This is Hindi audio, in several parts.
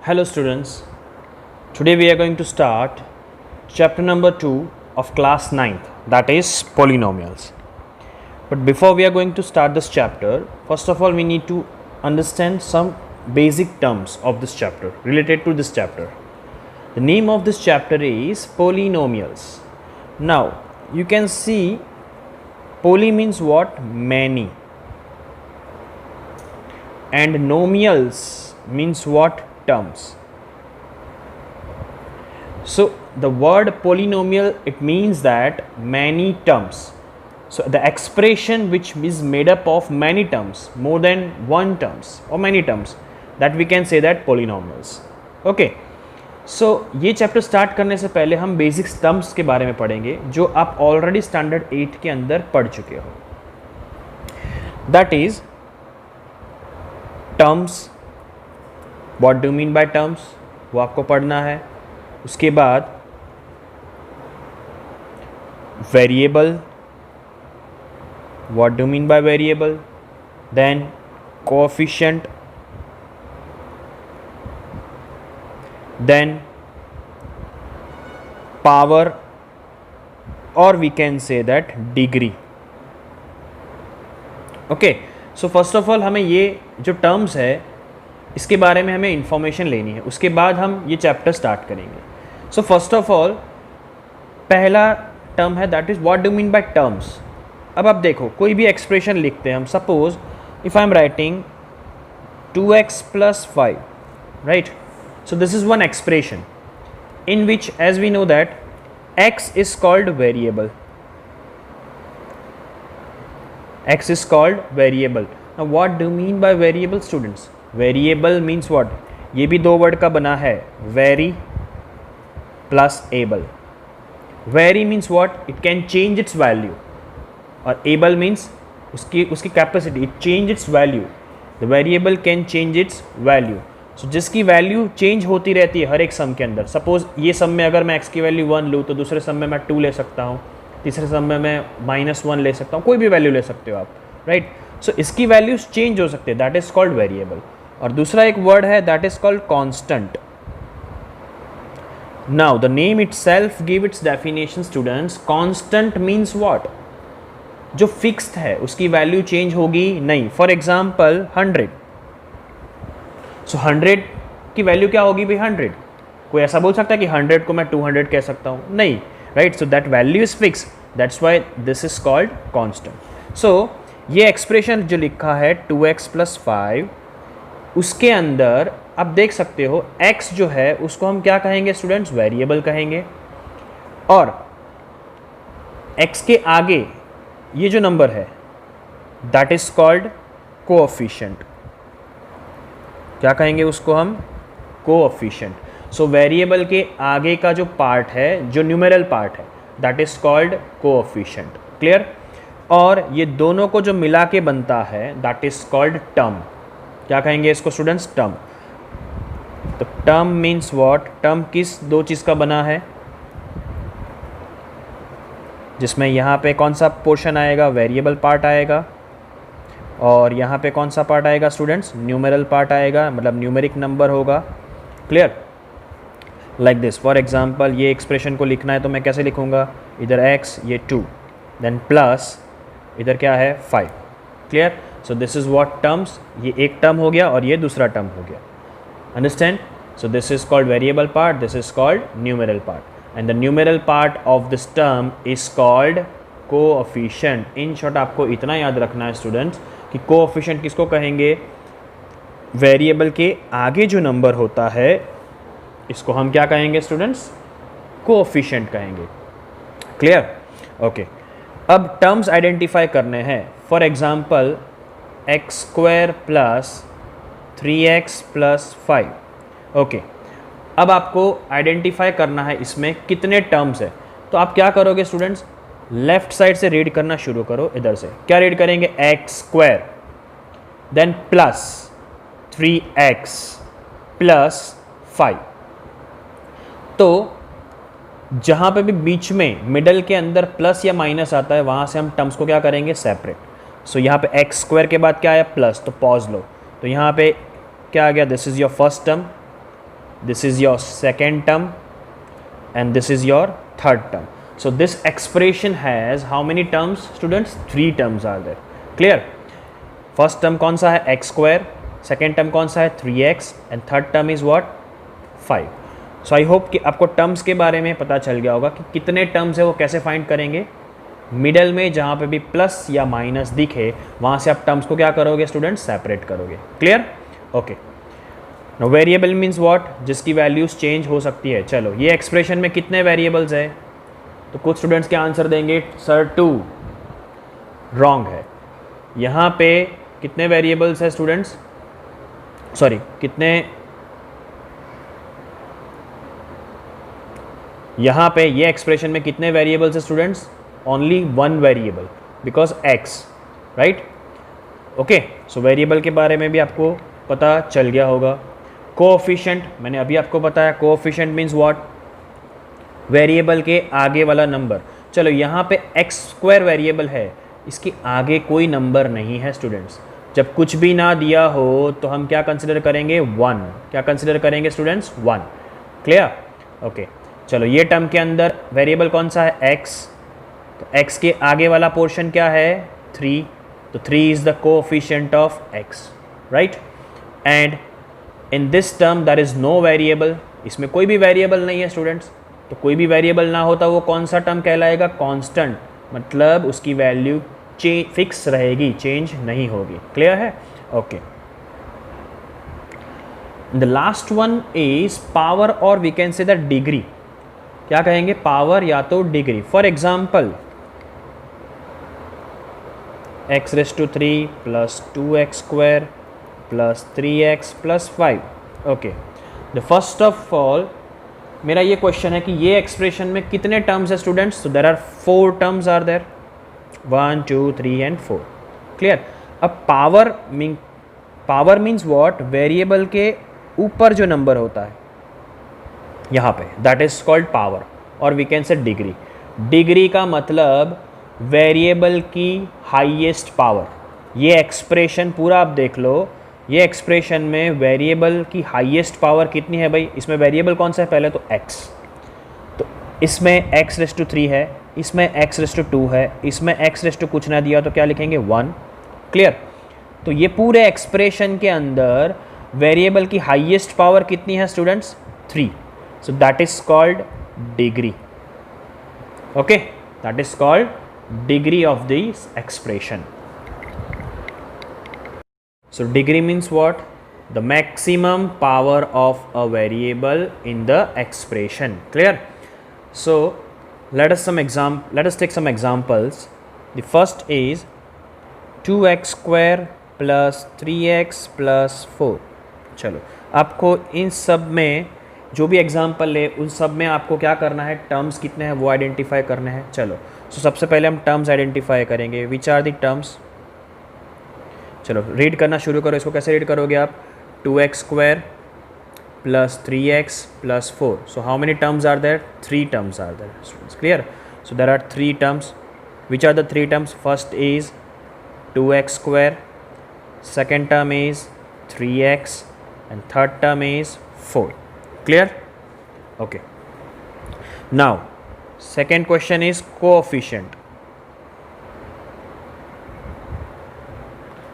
Hello students, today we are going to start chapter number 2 of class 9th, that is polynomials. But before we are going to start this chapter, first of all we need to understand some basic terms of this chapter related to this chapter. The name of this chapter is polynomials. Now you can see poly means what? Many, and nomials means what? Terms. So the word polynomial, it means that many terms. So the expression which is made up of many terms, more than one terms or many terms, that we can say that polynomials. Okay. So ये चैप्टर स्टार्ट करने से पहले हम बेसिक्स टर्म्स के बारे में पढ़ेंगे जो आप ऑलरेडी स्टैंडर्ड 8 के अंदर पढ़ चुके हो. That is terms. What do mean by terms, वो आपको पढ़ना है. उसके बाद variable. What do mean by variable. Then coefficient. Then power, और we can say that degree. Okay. So first of all हमें ये जो टर्म्स है इसके बारे में हमें इंफॉर्मेशन लेनी है, उसके बाद हम ये चैप्टर स्टार्ट करेंगे. सो फर्स्ट ऑफ ऑल पहला टर्म है that is what do mean by terms. अब आप देखो, कोई भी एक्सप्रेशन लिखते हैं हम, suppose if I am writing 2x + 5, right. So this is one expression in which, as we know that, x is called variable. X is called variable. Now what do you mean by variable, students? Variable means what? ये भी दो वर्ड का बना है, vary plus able. Vary means what? It can change its value. और able means उसकी capacity, it change its value. The variable can change its value. So, जिसकी वैल्यू चेंज होती रहती है हर एक सम के अंदर. सपोज ये सम में अगर मैं x की वैल्यू 1 लूँ तो दूसरे सम में मैं 2 ले सकता हूँ, तीसरे सम में मैं -1 ले सकता हूँ, कोई भी वैल्यू ले सकते हो आप, राइट. सो इसकी वैल्यूज चेंज हो सकते हैं, दैट इज कॉल्ड वेरिएबल. और दूसरा एक वर्ड है that is called constant. Now the name itself give its definition students. Constant means what? जो फिक्स्ड है उसकी वैल्यू चेंज होगी नहीं. For example 100. सो 100 की वैल्यू क्या होगी भाई? 100. कोई ऐसा बोल सकता है कि 100 को मैं 200 कह सकता हूँ? नहीं, right. So that value is fix, that's why this is called constant. So ये एक्सप्रेशन जो लिखा है 2x + 5, उसके अंदर आप देख सकते हो x जो है उसको हम क्या कहेंगे स्टूडेंट्स? वेरिएबल कहेंगे. और x के आगे ये जो नंबर है दैट इज कॉल्ड कोएफिशिएंट. क्या कहेंगे उसको हम? कोएफिशिएंट. सो वेरिएबल के आगे का जो पार्ट है, जो न्यूमेरल पार्ट है, that is called coefficient. Clear? और ये दोनों को जो मिला के बनता है दैट इज कॉल्ड टर्म. क्या कहेंगे इसको स्टूडेंट्स? टर्म. तो टर्म मीन्स व्हाट? टर्म किस दो चीज़ का बना है? जिसमें यहाँ पे कौन सा पोर्शन आएगा? वेरिएबल पार्ट आएगा. और यहाँ पे कौन सा पार्ट आएगा स्टूडेंट्स? न्यूमेरल पार्ट आएगा, मतलब न्यूमेरिक नंबर होगा. Clear? Like this. For example ये एक्सप्रेशन को लिखना है तो मैं कैसे लिखूँगा? इधर x, ये 2, देन प्लस इधर क्या है? 5. Clear? So this is what terms. ये एक टर्म हो गया और ये दूसरा टर्म हो गया. Understand? So this is called variable part, this is called numeral part, and the numeral part of this term is called coefficient. In short आपको इतना याद रखना है स्टूडेंट्स कि कोएफिशिएंट किसको कहेंगे? वेरिएबल के आगे जो नंबर होता है इसको हम क्या कहेंगे स्टूडेंट्स? कोएफिशिएंट कहेंगे. क्लियर? ओके. अब टर्म्स आइडेंटिफाई करने हैं. For example x² + 3x + 5. Okay. अब आपको आइडेंटिफाई करना है इसमें कितने टर्म्स है. तो आप क्या करोगे स्टूडेंट्स? लेफ्ट साइड से रीड करना शुरू करो. इधर से क्या रीड करेंगे? x², then plus 3x + 5. तो जहाँ पे भी बीच में मिडल के अंदर प्लस या माइनस आता है वहाँ से हम टर्म्स को क्या करेंगे? सेपरेट. सो यहाँ पे x² के बाद क्या आया? प्लस. तो पॉज लो. तो यहाँ पे क्या आ गया? This is your first term. this is your second term, and this is your third term. So this expression has how many terms students? 3 terms are there. Clear? First term कौन सा है? एक्स स्क्वायर, सेकेंड टर्म कौन सा है? 3x, and third term is what? 5. So I hope कि आपको टर्म्स के बारे में पता चल गया होगा कि कितने टर्म्स है वो कैसे फाइंड करेंगे. मिडल में जहाँ पे भी प्लस या माइनस दिखे वहाँ से आप टर्म्स को क्या करोगे स्टूडेंट्स? सेपरेट करोगे. Clear? Okay. No variable means what? जिसकी वैल्यूज चेंज हो सकती है. चलो ये एक्सप्रेशन में कितने वेरिएबल्स है? तो कुछ स्टूडेंट्स के आंसर देंगे सर 2. रॉन्ग है. यहाँ पे कितने वेरिएबल्स है स्टूडेंट्स? सॉरी, कितने? यहाँ पे ये एक्सप्रेशन में कितने वेरिएबल्स है students? Only 1 variable, because x, right? Okay. So variable के बारे में भी आपको पता चल गया होगा. कोएफिशिएंट मैंने अभी आपको बताया. Coefficient means what? वेरिएबल के आगे वाला नंबर. चलो यहाँ पे एक्स स्क्वायर वेरिएबल है, इसके आगे कोई नंबर नहीं है स्टूडेंट्स. जब कुछ भी ना दिया हो तो हम क्या कंसिडर करेंगे? 1. क्या कंसिडर करेंगे स्टूडेंट्स? 1. क्लियर? ओके. चलो ये टर्म के अंदर वेरिएबल कौन सा है? x. तो x के आगे वाला पोर्शन क्या है? 3. तो 3 is the coefficient of x, right? And in this term there is no variable. इसमें कोई भी वेरिएबल नहीं है स्टूडेंट्स. तो कोई भी वेरिएबल ना होता वो कौन सा टर्म कहलाएगा? कांस्टेंट. मतलब उसकी वैल्यू फिक्स रहेगी, चेंज नहीं होगी. क्लियर है? Okay. The last one is power, और we can say the degree. क्या कहेंगे? पावर या तो degree. For example x³ plus 2x square plus 3x plus 5. Okay. The first of all मेरा ये क्वेश्चन है कि ये एक्सप्रेशन में कितने टर्म्स है स्टूडेंट्स? तो there are 4 terms are there. 1, 2, 3 and 4. Clear? अब पावर मीन्स व्हाट? वेरिएबल के ऊपर जो नंबर होता है यहाँ पे, दैट इज कॉल्ड पावर. और we can say degree. Degree का मतलब वेरिएबल की हाईएस्ट पावर. ये एक्सप्रेशन पूरा आप देख लो. ये एक्सप्रेशन में वेरिएबल की हाईएस्ट पावर कितनी है भाई? इसमें वेरिएबल कौन सा है? पहले तो x. तो इसमें x⁻³ है, इसमें x⁻² है, इसमें x⁻, कुछ ना दिया तो क्या लिखेंगे? 1. क्लियर? तो ये पूरे एक्सप्रेशन के अंदर वेरिएबल की हाईएस्ट पावर कितनी है students? 3. So that is called degree. Okay, that is called degree of this expression. So degree means what? The maximum power of a variable in the expression. Clear? So let us take some examples. The first is 2x square plus 3x plus 4. चलो आपको इन सब में जो भी एग्जाम्पल है उन सब में आपको क्या करना है? टर्म्स कितने हैं वो आइडेंटिफाई करने हैं. चलो सबसे पहले हम टर्म्स आइडेंटिफाई करेंगे. Which are the terms? चलो रीड करना शुरू करो. इसको कैसे रीड करोगे आप? 2x square plus 3x plus 4. So how many terms are there? 3 terms are there students. Clear? So there are 3 terms. Which are the 3 terms? First is 2x square, second term is 3x, and third term is 4. Clear? Okay. Now second question is coefficient.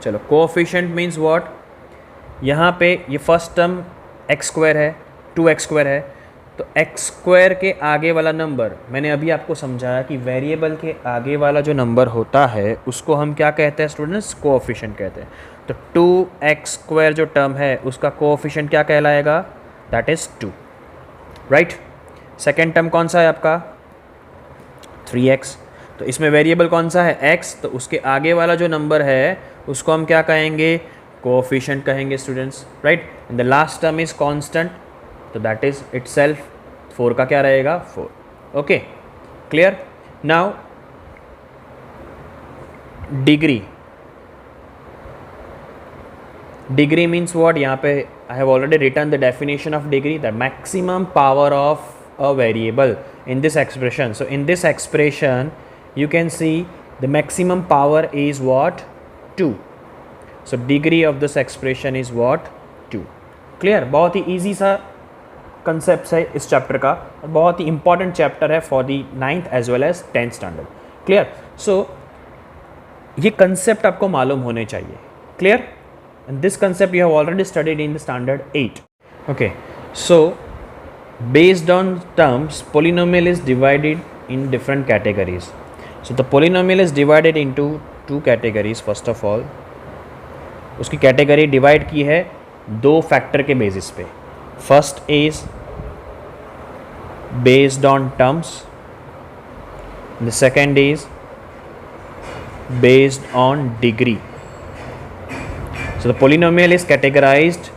चलो कोएफिशिएंट मीन्स व्हाट? यहाँ पे ये फर्स्ट टर्म x स्क्वायर है, 2x स्क्वायर है. तो x स्क्वायर के आगे वाला नंबर, मैंने अभी आपको समझाया कि वेरिएबल के आगे वाला जो नंबर होता है उसको हम क्या कहते हैं स्टूडेंट्स? कोएफिशिएंट कहते हैं. तो 2x स्क्वायर जो टर्म है उसका कोएफिशिएंट क्या कहलाएगा? That is 2. Right? Second term कौन सा है आपका? 3x. तो इसमें वेरिएबल कौन सा है? x. तो उसके आगे वाला जो नंबर है उसको हम क्या कहेंगे? कोएफिशिएंट कहेंगे students. Right? And the last term is constant. तो दैट इज इटसेल्फ 4 का क्या रहेगा? 4. Okay. Clear? Now degree. Degree means what? यहाँ पे I have already written the definition of degree. The maximum power of a variable in this expression. So in this expression you can see the maximum power is what? 2. So degree of this expression is what? 2. Clear? बहुत ही easy सा कंसेप्ट है इस चैप्टर का, बहुत ही इंपॉर्टेंट चैप्टर है for the 9th as well as 10th standard. Clear? So ये कंसेप्ट आपको मालूम होने चाहिए। Clear? And this concept you have already studied in the standard 8। Okay, so based on terms, polynomial is divided in different categories. So the polynomial is divided into two categories. First of all, उसकी कैटेगरी डिवाइड की है दो फैक्टर के बेसिस पे। First is based on terms, the second is based on degree. So the polynomial is categorized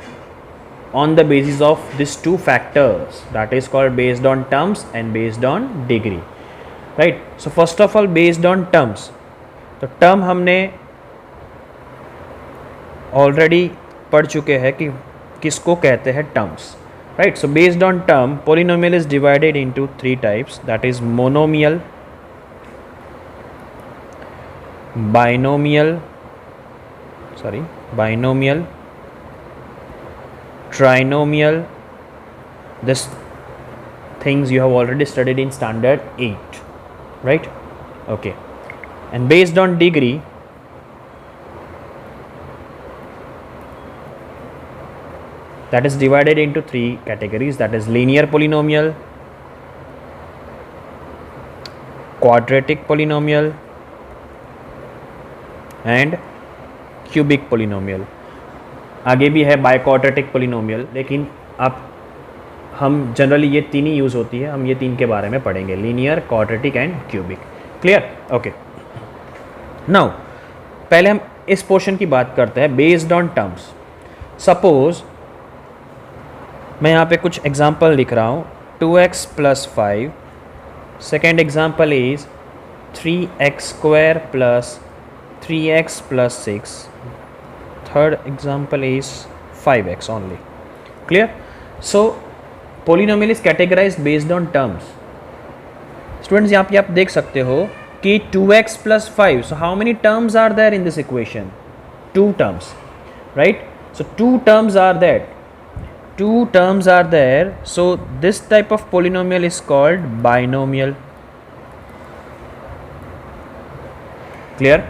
on the basis of these two factors, that is called based on terms and based on degree, right? So first of all, based on terms, तो term हमने already पढ़ चुके हैं कि किसको कहते हैं terms, right? So based on term, polynomial is divided into three types, that is monomial, binomial, trinomial. This things you have already studied in standard 8, right? Okay, and based on degree, that is divided into three categories, that is linear polynomial, quadratic polynomial and cubic polynomial. आगे भी है बाइक्वाड्रेटिक पोलिनोमियल, लेकिन आप हम जनरली ये तीन ही यूज़ होती है, हम ये तीन के बारे में पढ़ेंगे, linear, quadratic and cubic. Clear? Okay, now पहले हम इस पोर्शन की बात करते हैं बेस्ड ऑन टर्म्स। सपोज मैं यहाँ पे कुछ एग्जांपल लिख रहा हूँ, 2x + 5, second example is 3x² + 3x + 6, third example is 5x only. Clear? So polynomial is categorized based on terms. Students, यहाँ पे आप देख सकते हो कि 2x + 5, so how many terms are there in this equation? 2 terms, right? So 2 terms are there. 2 terms are there. So this type of polynomial is called binomial. Clear?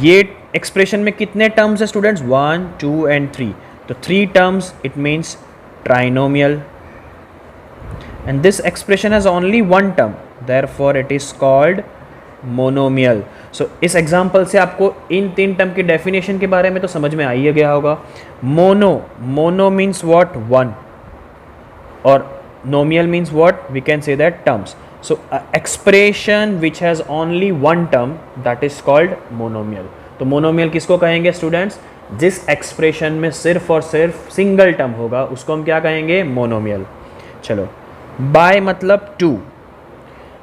ये एक्सप्रेशन में कितने टर्म्स है स्टूडेंट्स? 1, 2 एंड 3, तो 3 terms, it means trinomial. And this expression has only 1 term, therefore it is called monomial. So इस एग्जांपल से आपको इन 3 टर्म की डेफिनेशन के बारे में तो समझ में आ ही गया होगा। Mono means what? 1, और nomial means what? We can say that terms. So expression which has only 1 term, that is called monomial. तो मोनोमियल किसको कहेंगे स्टूडेंट्स? जिस एक्सप्रेशन में सिर्फ और सिर्फ सिंगल टर्म होगा उसको हम क्या कहेंगे? मोनोमियल। चलो, बाय मतलब 2,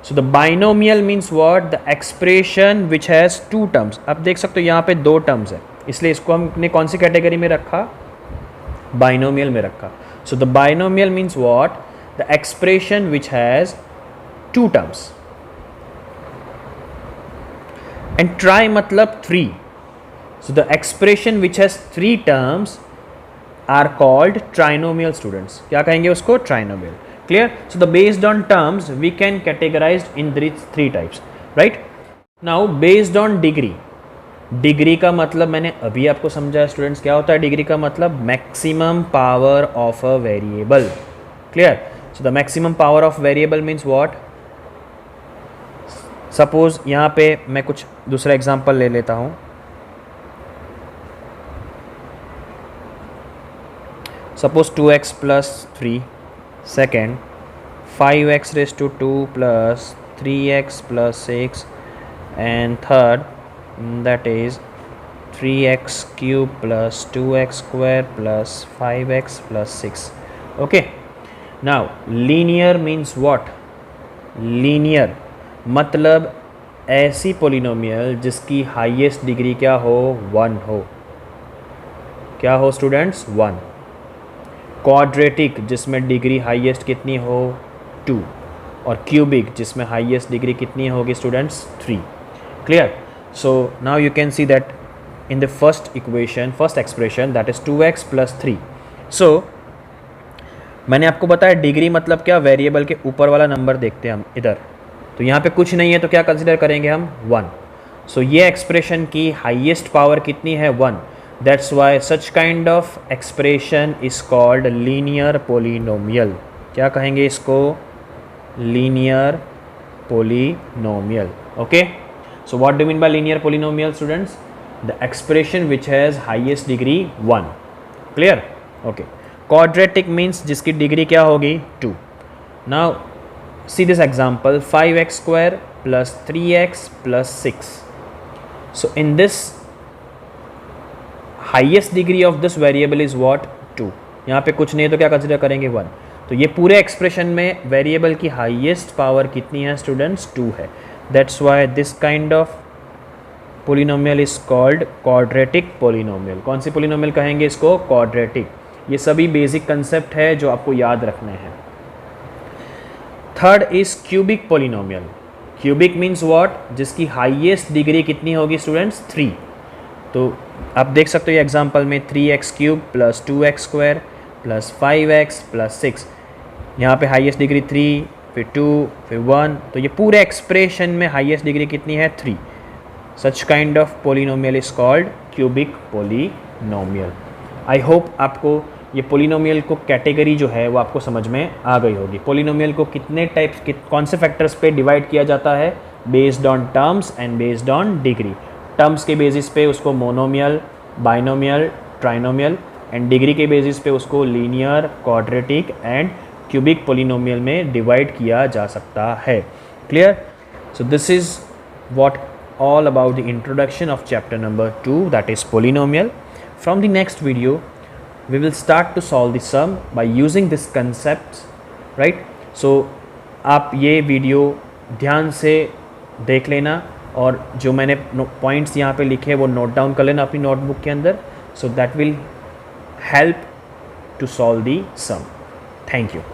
so the binomial means what? The expression which has 2 terms. आप देख सकते हो यहाँ पे 2 टर्म्स है, इसलिए इसको हमने कौन सी कैटेगरी में रखा? बाइनोमियल में रखा। So the binomial means what? The expression which has 2 terms. And try मतलब 3, so the expression which has 3 terms are called trinomial students. क्या कहेंगे उसको? trinomial. Clear? So the based on terms we can categorize in these 3 types, right? Now based on degree. Degree का मतलब मैंने अभी आपको समझाया स्टूडेंट्स। क्या होता है डिग्री का मतलब? Maximum power of a variable. Clear? So the maximum power of variable means what? Suppose यहाँ पे मैं कुछ दूसरा एग्जांपल ले लेता हूँ। Suppose 2x + 3, second 5x⁻² + 3x + 6, and third that is 3x³ + 2x² + 5x + 6. Okay, now linear means what? Linear मतलब ऐसी पोलिनोमियल जिसकी हाईएस्ट डिग्री क्या हो? 1 हो। क्या हो स्टूडेंट्स? 1। क्वाड्रेटिक जिसमें डिग्री हाईएस्ट कितनी हो? 2। और क्यूबिक जिसमें हाईएस्ट डिग्री कितनी होगी students? 3। Clear? So now you can see that in the first equation, first expression, that is 2x + 3. So मैंने आपको बताया डिग्री मतलब क्या, वेरिएबल के ऊपर वाला नंबर देखते हैं हम इधर, तो यहाँ पे कुछ नहीं है तो क्या कंसिडर करेंगे हम 1। सो ये एक्सप्रेशन की हाईएस्ट पावर कितनी है 1, that's why such kind of expression is called linear polynomial. क्या कहेंगे इसको, linear polynomial. Okay, so what do mean bye linear polynomial students, the expression which has highest degree 1। Clear, okay. Quadratic means जिसकी डिग्री क्या होगी 2। Now see this example 5x² + 3x + 6। So in this highest degree of this variable is what 2। यहाँ पे कुछ नहीं है तो क्या कंसिडर करेंगे 1। तो ये पूरे एक्सप्रेशन में वेरिएबल की हाईएस्ट पावर कितनी है स्टूडेंट्स 2 है। That's why this kind of polynomial is called quadratic polynomial. कौन सी पोलिनोमियल कहेंगे इसको, क्वाड्रेटिक। ये सभी बेसिक कंसेप्ट है जो आपको याद रखने हैं। Third is cubic polynomial. Cubic means what, जिसकी हाईएस्ट डिग्री कितनी होगी स्टूडेंट्स 3। तो आप देख सकते हो ये एग्जांपल में 3x³ + 2x² + 5x + 6, यहाँ पे हाईएस्ट डिग्री 3, फिर 2, फिर 1, तो ये पूरे एक्सप्रेशन में हाईएस्ट डिग्री कितनी है 3। Such kind of polynomial is called cubic polynomial. I hope आपको ये पोलिनोमियल को कैटेगरी जो है वो आपको समझ में आ गई होगी। पोलिनोमियल को कितने टाइप्स कौन से फैक्टर्स पे डिवाइड किया जाता है, based on terms and based on degree. Terms के बेसिस पे उसको monomial, binomial, trinomial, and degree के बेसिस पे उसको linear, quadratic and cubic polynomial में डिवाइड किया जा सकता है। Clear, so this is what all about the introduction of chapter number 2, that is polynomial. From the next video we will start to solve the sum by using this concepts, right? So आप ये वीडियो ध्यान से देख लेना और जो मैंने पॉइंट्स यहाँ पे लिखे वो नोट डाउन कर लेना अपनी नोटबुक के अंदर, so that will help to solve the sum. Thank you.